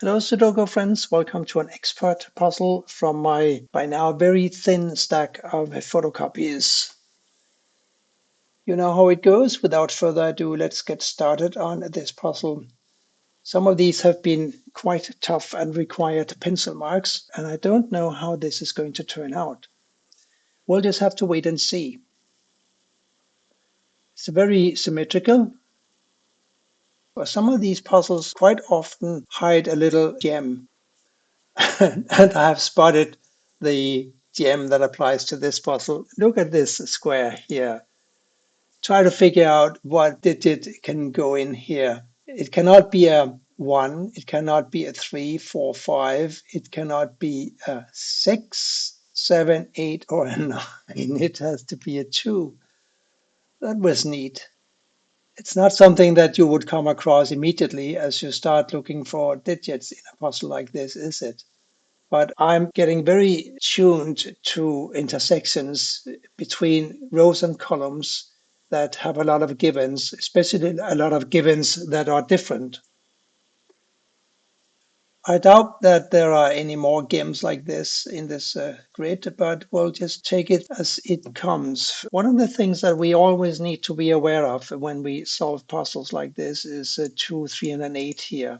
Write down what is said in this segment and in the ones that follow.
Hello Sudoku friends, welcome to an expert puzzle from my by now very thin stack of photocopies. You know how it goes. Without further ado, let's get started on this puzzle. Some of these have been quite tough and required pencil marks, and I don't know how this is going to turn out. We'll just have to wait and see. It's very symmetrical. But some of these puzzles quite often hide a little gem. And I have spotted the gem that applies to this puzzle. Look at this square here. Try to figure out what digit can go in here. It cannot be a 1, it cannot be a 3, 4, 5, it cannot be a 6, 7, 8, or a 9. It has to be a 2. That was neat. It's not something that you would come across immediately as you start looking for digits in a puzzle like this, is it? But I'm getting very tuned to intersections between rows and columns that have a lot of givens, especially a lot of givens that are different. I doubt that there are any more games like this in this grid, but we'll just take it as it comes. One of the things that we always need to be aware of when we solve puzzles like this is 2, 3, and an 8 here.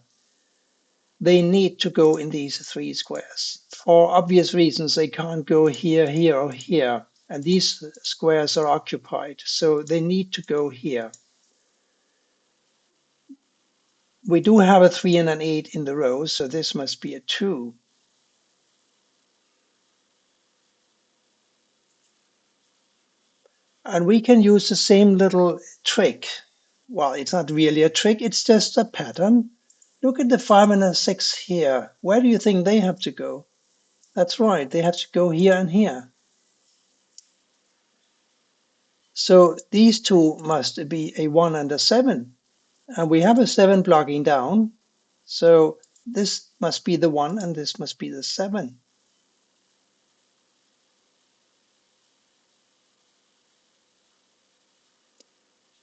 They need to go in these 3 squares. For obvious reasons, they can't go here, here, or here. And these squares are occupied, so they need to go here. We do have a 3 and an 8 in the row, so this must be a 2. And we can use the same little trick. Well, it's not really a trick, it's just a pattern. Look at the 5 and a 6 here. Where do you think they have to go? That's right, they have to go here and here. So these two must be a 1 and a 7. And we have a 7 blocking down. So this must be the 1 and this must be the 7.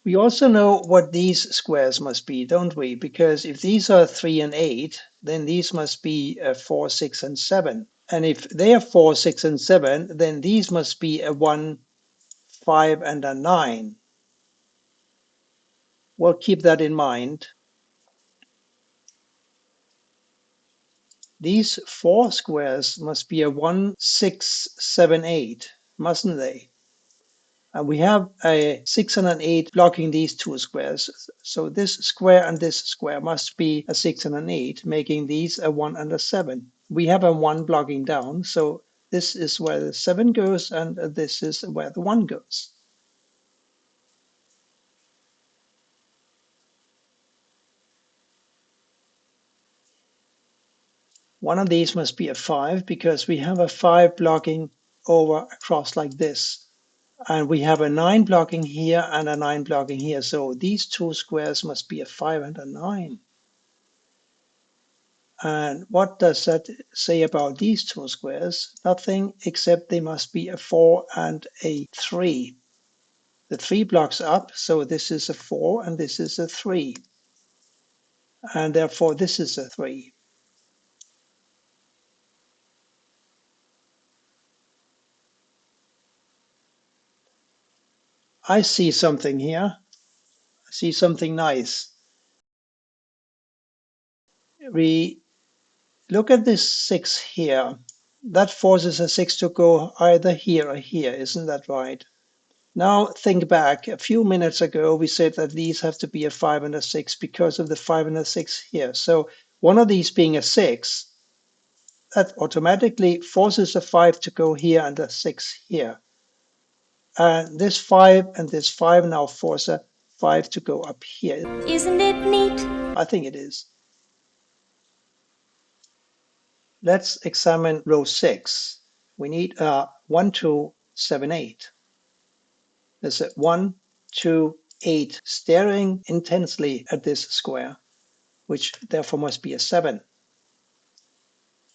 We also know what these squares must be, don't we? Because if these are 3 and 8, then these must be 4, 6, and 7. And if they are 4, 6, and 7, then these must be a 1, 5, and a 9. Well, keep that in mind. These 4 squares must be a 1, 6, 7, 8, mustn't they? And we have a 6 and an 8 blocking these 2 squares. So this square and this square must be a 6 and an 8, making these a 1 and a 7. We have a 1 blocking down, so this is where the 7 goes, and this is where the 1 goes. One of these must be a 5 because we have a 5 blocking over across like this. And we have a 9 blocking here and a 9 blocking here. So these 2 squares must be a 5 and a 9. And what does that say about these 2 squares? Nothing, except they must be a 4 and a 3. The 3 blocks up, so this is a 4 and this is a 3. And therefore this is a 3. I see something here. I see something nice. We look at this 6 here. That forces a 6 to go either here or here, isn't that right? Now think back. A few minutes ago, we said that these have to be a 5 and a 6 because of the 5 and a 6 here. So one of these being a 6, that automatically forces a 5 to go here and a 6 here. And this 5 and this 5 now force a 5 to go up here. Isn't it neat? I think it is. Let's examine row 6. We need 1, 2, 7, 8. There's a 1, 2, 8 staring intensely at this square, which therefore must be a 7.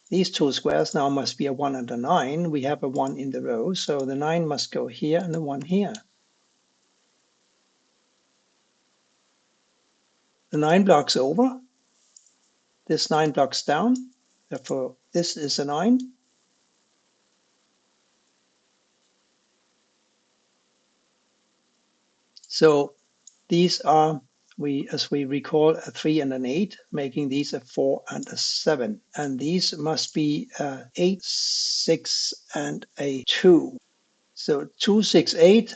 These 2 squares now must be a 1 and a 9. We have a 1 in the row, so the 9 must go here and the 1 here. The 9 blocks over. This 9 blocks down. Therefore, this is a 9. So these are, as we recall, a 3 and an 8, making these a 4 and a 7. And these must be 8, 6, and a 2. So 2, 6, 8,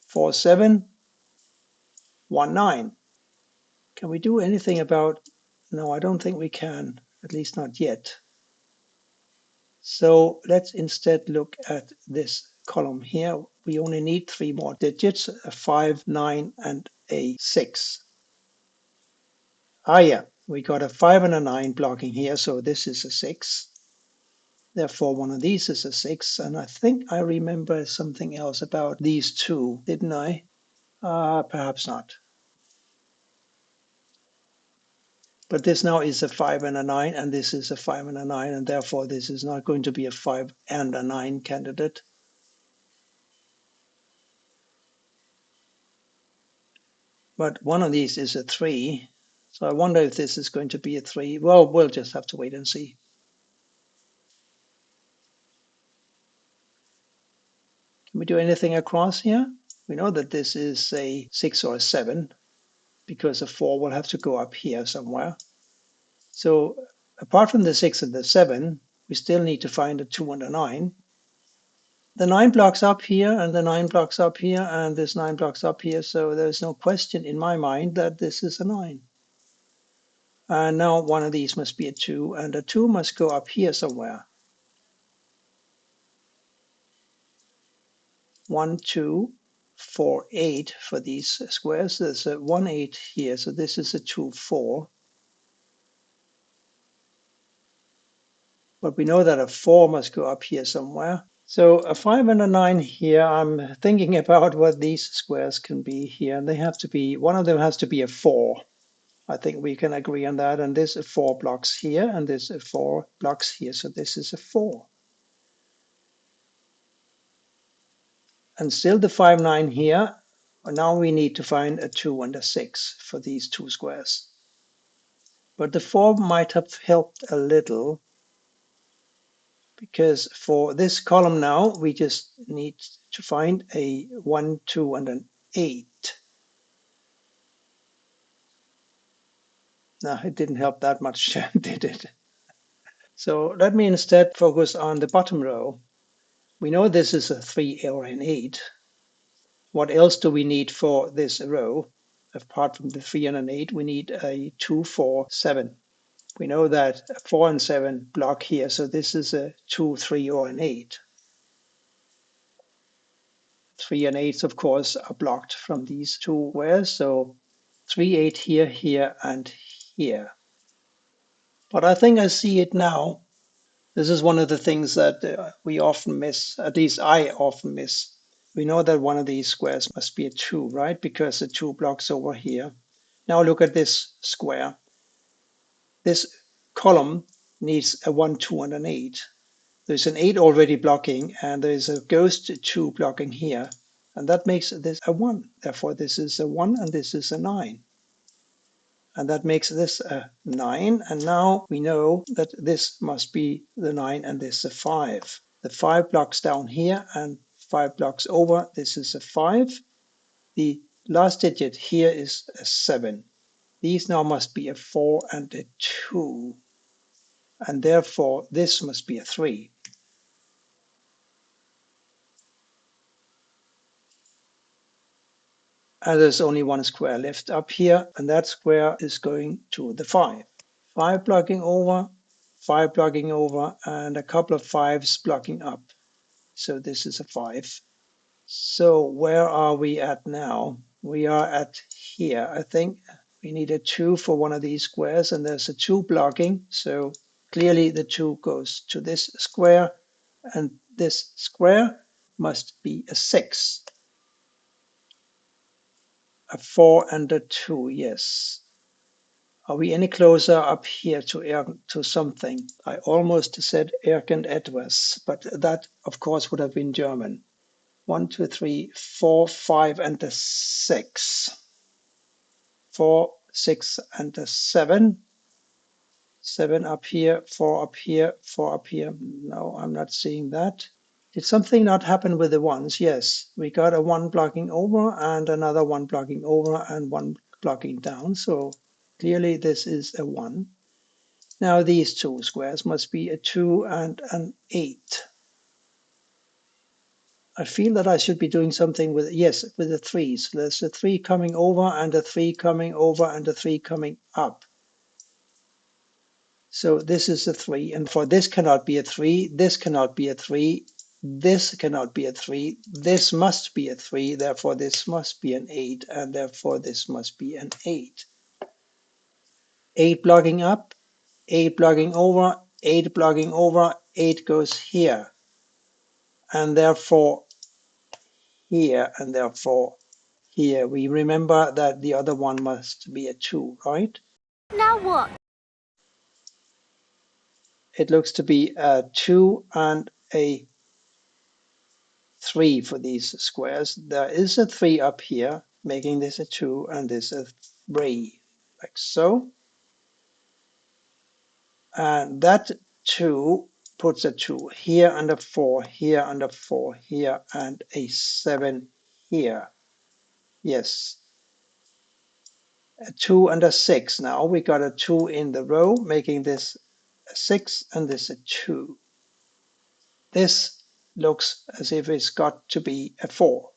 4, 7, 1, 9. Can we do anything about? No, I don't think we can, at least not yet. So let's instead look at this column here. We only need 3 more digits, a 5, 9, and a 6. Yeah, we got a 5 and a 9 blocking here, so this is a 6. Therefore, one of these is a 6, and I think I remember something else about these two, didn't I? Perhaps not. But this now is a 5 and a 9, and this is a 5 and a 9, and therefore this is not going to be a 5 and a 9 candidate. But one of these is a 3, so I wonder if this is going to be a 3. Well, we'll just have to wait and see. Can we do anything across here? We know that this is a 6 or a 7, because a 4 will have to go up here somewhere. So apart from the 6 and the 7, we still need to find a 2 and a 9. The 9 blocks up here, and the 9 blocks up here, and this 9 blocks up here, so there's no question in my mind that this is a 9. And now one of these must be a 2, and a 2 must go up here somewhere. 1, 2, 4, 8 for these squares. There's a 1, 8 here, so this is a 2, 4. But we know that a 4 must go up here somewhere. So a 5 and a 9 here, I'm thinking about what these squares can be here. And they have to be, one of them has to be a 4. I think we can agree on that. And this 4 blocks here, and this 4 blocks here. So this is a 4. And still the 5, 9 here. Now we need to find a 2 and a 6 for these two squares. But the 4 might have helped a little, because for this column now, we just need to find a 1, 2, and an 8. No, it didn't help that much, did it? So let me instead focus on the bottom row. We know this is a 3 or an 8. What else do we need for this row? Apart from the 3 and an 8, we need a 2, 4, 7. We know that 4 and 7 block here, so this is a 2, 3, or an 8. 3 and 8, of course, are blocked from these two squares, so 3, 8 here, here, and here. But I think I see it now. This is one of the things that we often miss, at least I often miss. We know that one of these squares must be a 2, right? Because the 2 blocks over here. Now look at this square. This column needs a 1, 2, and an 8. There's an 8 already blocking, and there's a ghost 2 blocking here. And that makes this a 1. Therefore, this is a 1, and this is a 9. And that makes this a 9. And now we know that this must be the 9 and this a 5. The 5 blocks down here and 5 blocks over. This is a 5. The last digit here is a 7. These now must be a 4 and a 2. And therefore, this must be a 3. And there's only one square left up here, and that square is going to the 5. 5 blocking over, 5 blocking over, and a couple of 5s blocking up. So this is a 5. So where are we at now? We are at here. I think we need a 2 for one of these squares, and there's a 2 blocking. So clearly the 2 goes to this square, and this square must be a 6. A 4 and a 2, yes. Are we any closer up here to something? I almost said Erkend etwas, but that, of course, would have been German. 1, 2, 3, 4, 5, and a 6. 4, 6 and a 7. 7 up here, 4 up here, 4 up here. No, I'm not seeing that. Did something not happen with the ones? Yes, we got a 1 blocking over and another 1 blocking over and 1 blocking down. So clearly this is a 1. Now these two squares must be a 2 and an 8. I feel that I should be doing something with, yes, with the 3s. There's a 3 coming over and a 3 coming over and a 3 coming up. So this is a 3, and for this cannot be a 3, this cannot be a 3, this cannot be a 3, this must be a 3, therefore this must be an 8, and therefore this must be an 8. 8 blocking up, 8 blocking over, 8 blocking over, 8 goes here, and therefore here, and therefore here. We remember that the other one must be a 2, right? Now what? It looks to be a 2 and a 3 for these squares. There is a 3 up here, making this a 2 and this a 3, like so. And that 2 puts a 2 here and a 4, here and a 4, here and a 7 here. Yes, a 2 and a 6. Now we got a 2 in the row, making this a 6 and this a 2. This looks as if it's got to be a 4.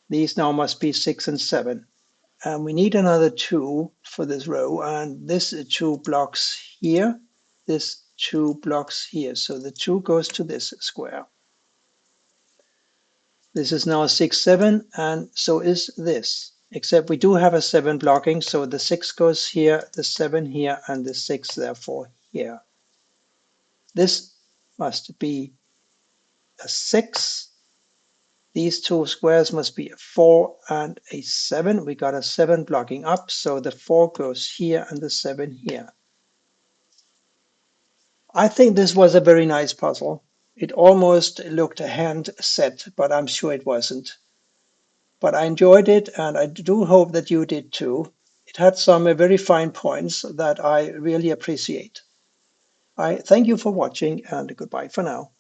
These now must be 6 and 7. And we need another 2 for this row, and this 2 blocks here, this 2 blocks here. So the 2 goes to this square. This is now a 6, 7, and so is this. Except we do have a 7 blocking, so the 6 goes here, the 7 here, and the 6 therefore here. This must be a 6. These two squares must be a 4 and a 7. We got a 7 blocking up, so the 4 goes here and the 7 here. I think this was a very nice puzzle. It almost looked a hand set, but I'm sure it wasn't. But I enjoyed it, and I do hope that you did too. It had some very fine points that I really appreciate. I thank you for watching, and goodbye for now.